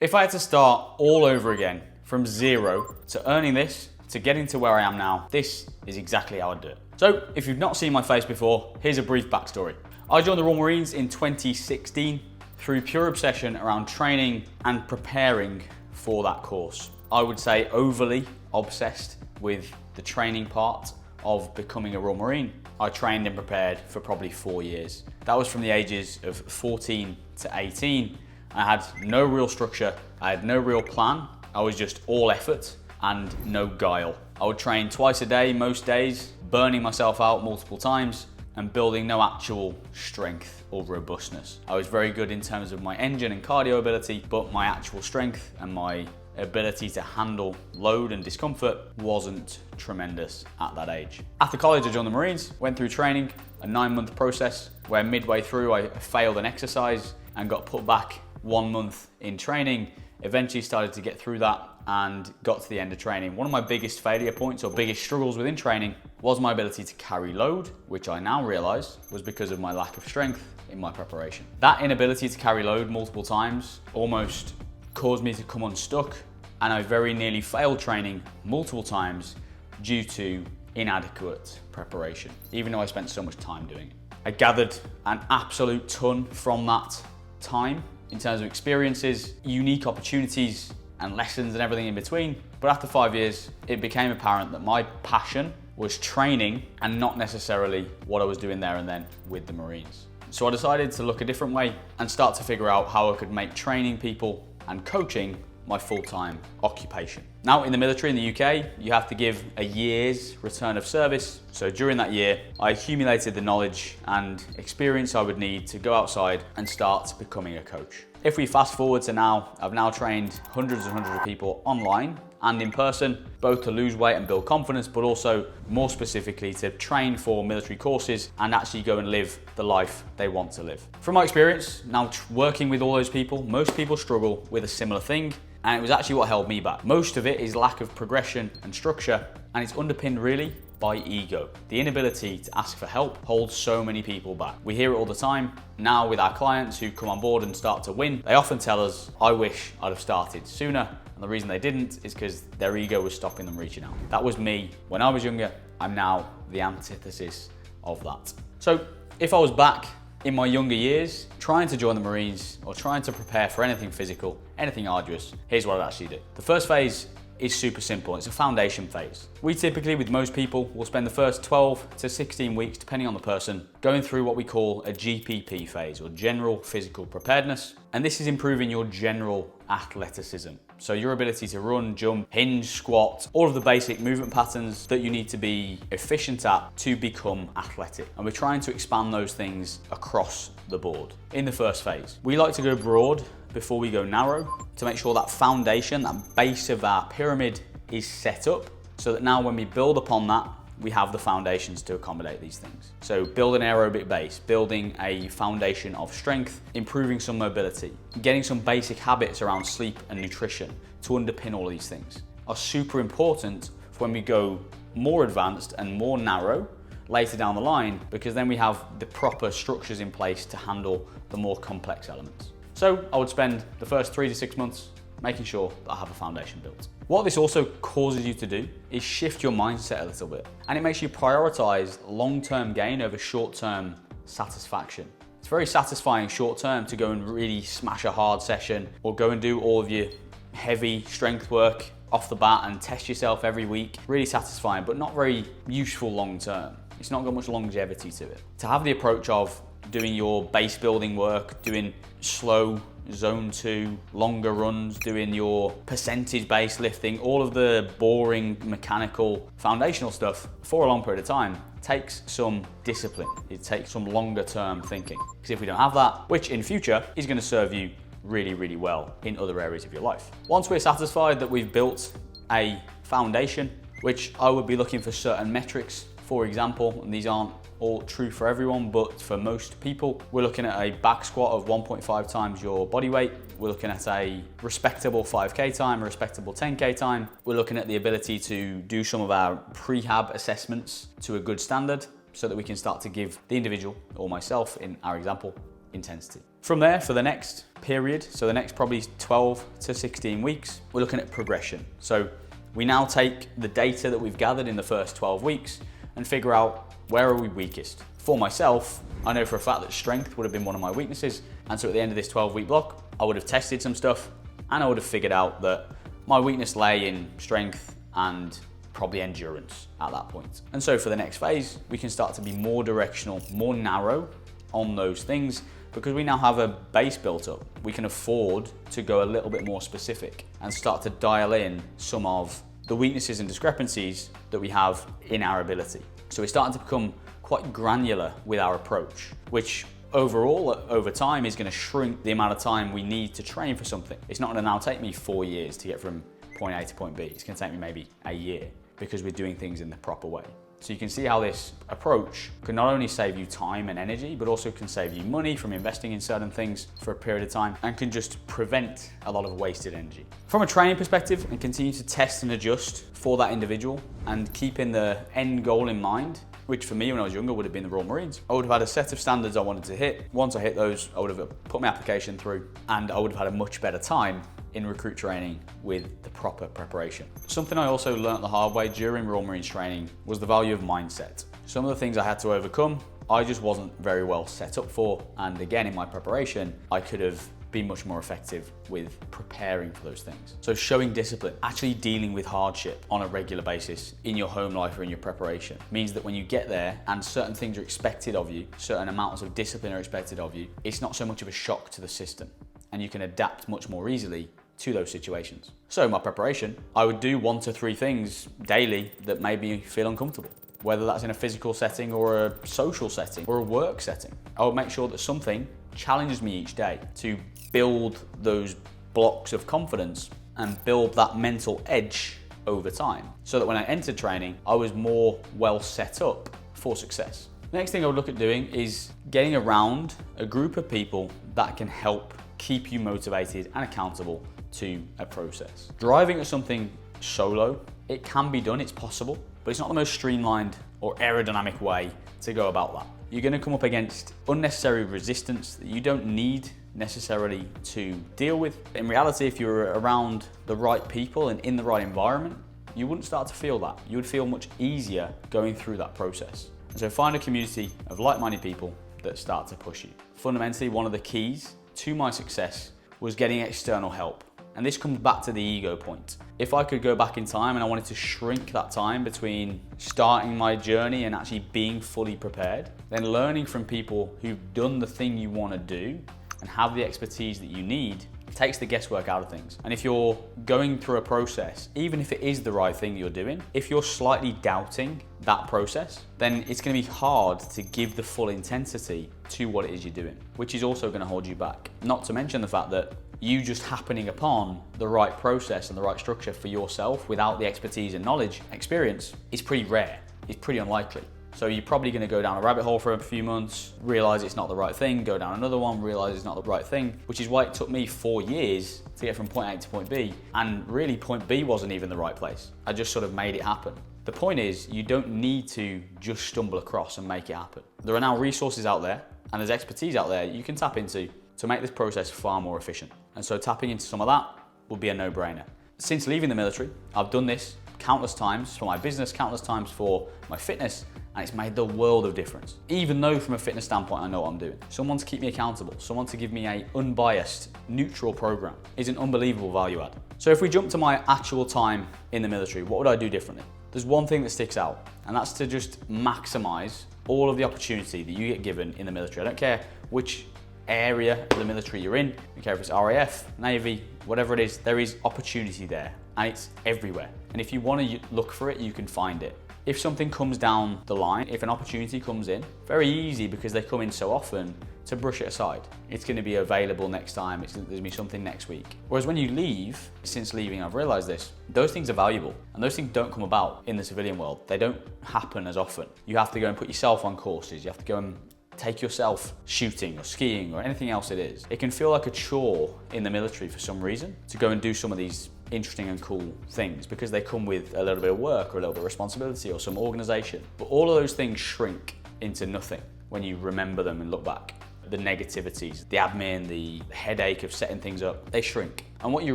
If I had to start all over again, from zero to earning this, to getting to where I am now, this is exactly how I'd do it. So if you've not seen my face before, here's a brief backstory. I joined the Royal Marines in 2016 through pure obsession around training and preparing for that course. I would say overly obsessed with the training part of becoming a Royal Marine. I trained and prepared for probably 4 years. That was from the ages of 14 to 18. I had no real structure, I had no real plan. I was just all effort and no guile. I would train twice a day, most days, burning myself out multiple times and building no actual strength or robustness. I was very good in terms of my engine and cardio ability, but my actual strength and my ability to handle load and discomfort wasn't tremendous at that age. After college, I joined the Marines, went through training, a 9-month process where midway through I failed an exercise and got put back 1 month in training. Eventually started to get through that and got to the end of training. One of my biggest failure points or biggest struggles within training was my ability to carry load, which I now realize was because of my lack of strength in my preparation. That inability to carry load multiple times almost caused me to come unstuck, and I very nearly failed training multiple times due to inadequate preparation, even though I spent so much time doing it. I gathered an absolute ton from that time in terms of experiences, unique opportunities and lessons and everything in between. But after 5 years, it became apparent that my passion was training and not necessarily what I was doing there and then with the Marines. So I decided to look a different way and start to figure out how I could make training people and coaching my full-time occupation. Now in the military in the UK, you have to give a year's return of service. So during that year, I accumulated the knowledge and experience I would need to go outside and start becoming a coach. If we fast forward to now, I've now trained hundreds and hundreds of people online and in person, both to lose weight and build confidence, but also more specifically to train for military courses and actually go and live the life they want to live. From my experience, now working with all those people, most people struggle with a similar thing. And it was actually what held me back. Most of it is lack of progression and structure, and it's underpinned really by ego. The inability to ask for help holds so many people back. We hear it all the time. Now with our clients who come on board and start to win, they often tell us, I wish I'd have started sooner. And the reason they didn't is because their ego was stopping them reaching out. That was me when I was younger. I'm now the antithesis of that. So if I was back in my younger years, trying to join the Marines or trying to prepare for anything physical, anything arduous, here's what I'd actually do. The first phase is super simple. It's a foundation phase. We typically, with most people, will spend the first 12 to 16 weeks, depending on the person, going through what we call a GPP phase, or general physical preparedness. And this is improving your general athleticism. So your ability to run, jump, hinge, squat, all of the basic movement patterns that you need to be efficient at to become athletic. And we're trying to expand those things across the board. In the first phase, we like to go broad before we go narrow to make sure that foundation, that base of our pyramid is set up so that now when we build upon that, we have the foundations to accommodate these things. So build an aerobic base, building a foundation of strength, improving some mobility, getting some basic habits around sleep and nutrition to underpin all of these things are super important for when we go more advanced and more narrow later down the line, because then we have the proper structures in place to handle the more complex elements. So I would spend the first 3 to 6 months making sure that I have a foundation built. What this also causes you to do is shift your mindset a little bit, and it makes you prioritize long-term gain over short-term satisfaction. It's very satisfying short-term to go and really smash a hard session or go and do all of your heavy strength work off the bat and test yourself every week. Really satisfying, but not very useful long-term. It's not got much longevity to it. To have the approach of doing your base building work, doing slow zone 2, longer runs, doing your percentage-based lifting, all of the boring mechanical foundational stuff for a long period of time takes some discipline. It takes some longer term thinking. Because if we don't have that, which in future is going to serve you really, really well in other areas of your life. Once we're satisfied that we've built a foundation, which I would be looking for certain metrics, for example, and these aren't all true for everyone, but for most people, we're looking at a back squat of 1.5 times your body weight. We're looking at a respectable 5K time, a respectable 10K time. We're looking at the ability to do some of our prehab assessments to a good standard so that we can start to give the individual, or myself in our example, intensity. From there, for the next period, so the next probably 12 to 16 weeks, we're looking at progression. So we now take the data that we've gathered in the first 12 weeks and figure out where are we weakest. For myself, I know for a fact that strength would have been one of my weaknesses. And so at the end of this 12-week block, I would have tested some stuff and I would have figured out that my weakness lay in strength and probably endurance at that point. And so for the next phase, we can start to be more directional, more narrow on those things, because we now have a base built up. We can afford to go a little bit more specific and start to dial in some of the weaknesses and discrepancies that we have in our ability. So we're starting to become quite granular with our approach, which overall, over time, is going to shrink the amount of time we need to train for something. It's not going to now take me 4 years to get from point A to point B. It's going to take me maybe a year, because we're doing things in the proper way. So you can see how this approach can not only save you time and energy, but also can save you money from investing in certain things for a period of time, and can just prevent a lot of wasted energy. From a training perspective, and continue to test and adjust for that individual and keeping the end goal in mind, which for me when I was younger would have been the Royal Marines. I would have had a set of standards I wanted to hit. Once I hit those, I would have put my application through and I would have had a much better time in recruit training with the proper preparation. Something I also learned the hard way during Royal Marines training was the value of mindset. Some of the things I had to overcome, I just wasn't very well set up for. And again, in my preparation, I could have been much more effective with preparing for those things. So showing discipline, actually dealing with hardship on a regular basis in your home life or in your preparation, means that when you get there and certain things are expected of you, certain amounts of discipline are expected of you, it's not so much of a shock to the system, and you can adapt much more easily to those situations. So in my preparation, I would do 1 to 3 things daily that made me feel uncomfortable, whether that's in a physical setting or a social setting or a work setting. I would make sure that something challenges me each day to build those blocks of confidence and build that mental edge over time, so that when I entered training, I was more well set up for success. The next thing I would look at doing is getting around a group of people that can help keep you motivated and accountable to a process. Driving at something solo, it can be done, it's possible, but it's not the most streamlined or aerodynamic way to go about that. You're going to come up against unnecessary resistance that you don't need necessarily to deal with. In reality, if you're around the right people and in the right environment, you wouldn't start to feel that. You would feel much easier going through that process. And so find a community of like-minded people that start to push you. Fundamentally, one of the keys to my success was getting external help. And this comes back to the ego point. If I could go back in time and I wanted to shrink that time between starting my journey and actually being fully prepared, then learning from people who've done the thing you want to do and have the expertise that you need takes the guesswork out of things. And if you're going through a process, even if it is the right thing you're doing, if you're slightly doubting that process, then it's going to be hard to give the full intensity to what it is you're doing, which is also going to hold you back. Not to mention the fact that you just happening upon the right process and the right structure for yourself without the expertise and knowledge, experience, is pretty rare. It's pretty unlikely. So you're probably going to go down a rabbit hole for a few months, realize it's not the right thing, go down another one, realize it's not the right thing, which is why it took me 4 years to get from point A to point B. And really point B wasn't even the right place. I just sort of made it happen. The point is, you don't need to just stumble across and make it happen. There are now resources out there and there's expertise out there you can tap into to make this process far more efficient. And so tapping into some of that will be a no-brainer. Since leaving the military, I've done this countless times for my business, countless times for my fitness, and it's made the world of difference. Even though from a fitness standpoint, I know what I'm doing. Someone to keep me accountable, someone to give me a unbiased, neutral program is an unbelievable value add. So if we jump to my actual time in the military, what would I do differently? There's one thing that sticks out, and that's to just maximize all of the opportunity that you get given in the military. I don't care which area of the military you're in, I don't care if it's RAF, Navy, whatever it is, there is opportunity there, and it's everywhere. And if you want to look for it, you can find it. If something comes down the line, if an opportunity comes in, very easy because they come in so often to brush it aside. It's going to be available next time, there's going to be something next week. Whereas when you leave, since leaving I've realized this, those things are valuable and those things don't come about in the civilian world. They don't happen as often. You have to go and put yourself on courses, you have to go and take yourself shooting or skiing or anything else it is. It can feel like a chore in the military for some reason to go and do some of these interesting and cool things because they come with a little bit of work or a little bit of responsibility or some organization. But all of those things shrink into nothing when you remember them and look back. the negativities, the admin, the headache of setting things up, they shrink. And what you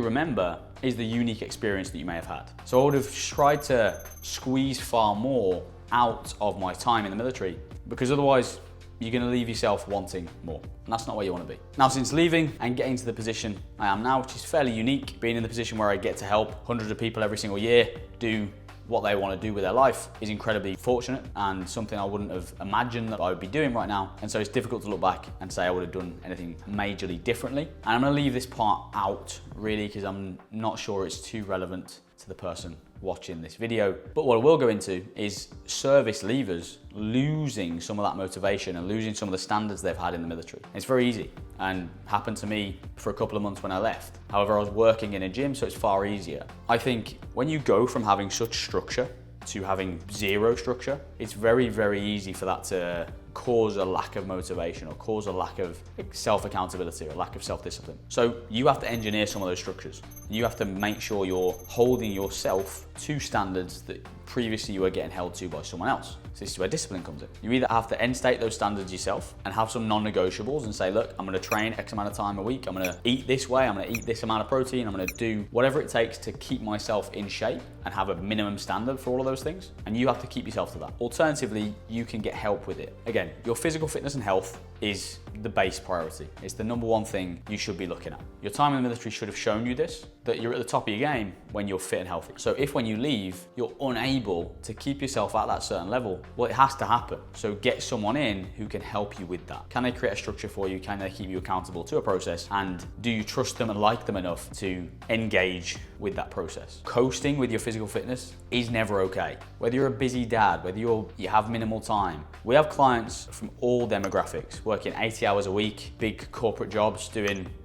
remember is the unique experience that you may have had. So I would have tried to squeeze far more out of my time in the military, because otherwise you're going to leave yourself wanting more. And that's not where you want to be. Now, since leaving and getting to the position I am now, which is fairly unique, being in the position where I get to help hundreds of people every single year do what they want to do with their life, is incredibly fortunate and something I wouldn't have imagined that I would be doing right now. And so it's difficult to look back and say I would have done anything majorly differently. And I'm going to leave this part out really because I'm not sure it's too relevant to the person watching this video. But what I will go into is service leavers losing some of that motivation and losing some of the standards they've had in the military. It's very easy and happened to me for a couple of months when I left. However, I was working in a gym, so it's far easier. I think when you go from having such structure to having zero structure, it's very, very easy for that to cause a lack of motivation or cause a lack of self-accountability or a lack of self-discipline. So you have to engineer some of those structures. You have to make sure you're holding yourself to standards that previously you were getting held to by someone else. So this is where discipline comes in. You either have to end state those standards yourself and have some non-negotiables and say, look, I'm gonna train X amount of time a week, I'm gonna eat this way, I'm gonna eat this amount of protein, I'm gonna do whatever it takes to keep myself in shape and have a minimum standard for all of those things. And you have to keep yourself to that. Alternatively, you can get help with it. Again, your physical fitness and health is the base priority. It's the number one thing you should be looking at. Your time in the military should have shown you this, that you're at the top of your game when you're fit and healthy. So if when you leave, you're unable to keep yourself at that certain level, well, it has to happen. So get someone in who can help you with that. Can they create a structure for you? Can they keep you accountable to a process? And do you trust them and like them enough to engage with that process? Coasting with your physical fitness is never okay. Whether you're a busy dad, whether you have minimal time. We have clients from all demographics, working 80 hours a week, big corporate jobs,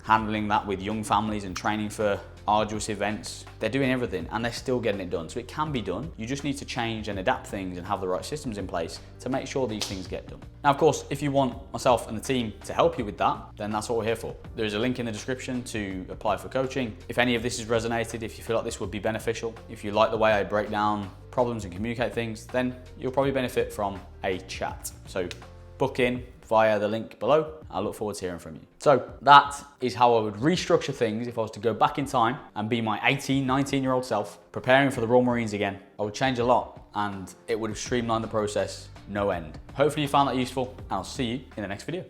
handling that with young families and training for arduous events. They're doing everything and they're still getting it done. So it can be done. You just need to change and adapt things and have the right systems in place to make sure these things get done. Now, of course, if you want myself and the team to help you with that, then that's what we're here for. There is a link in the description to apply for coaching. If any of this has resonated, if you feel like this would be beneficial, if you like the way I break down problems and communicate things, then you'll probably benefit from a chat. So book in via the link below. I look forward to hearing from you. So that is how I would restructure things if I was to go back in time and be my 18, 19-year-old self, preparing for the Royal Marines again. I would change a lot and it would have streamlined the process no end. Hopefully you found that useful and I'll see you in the next video.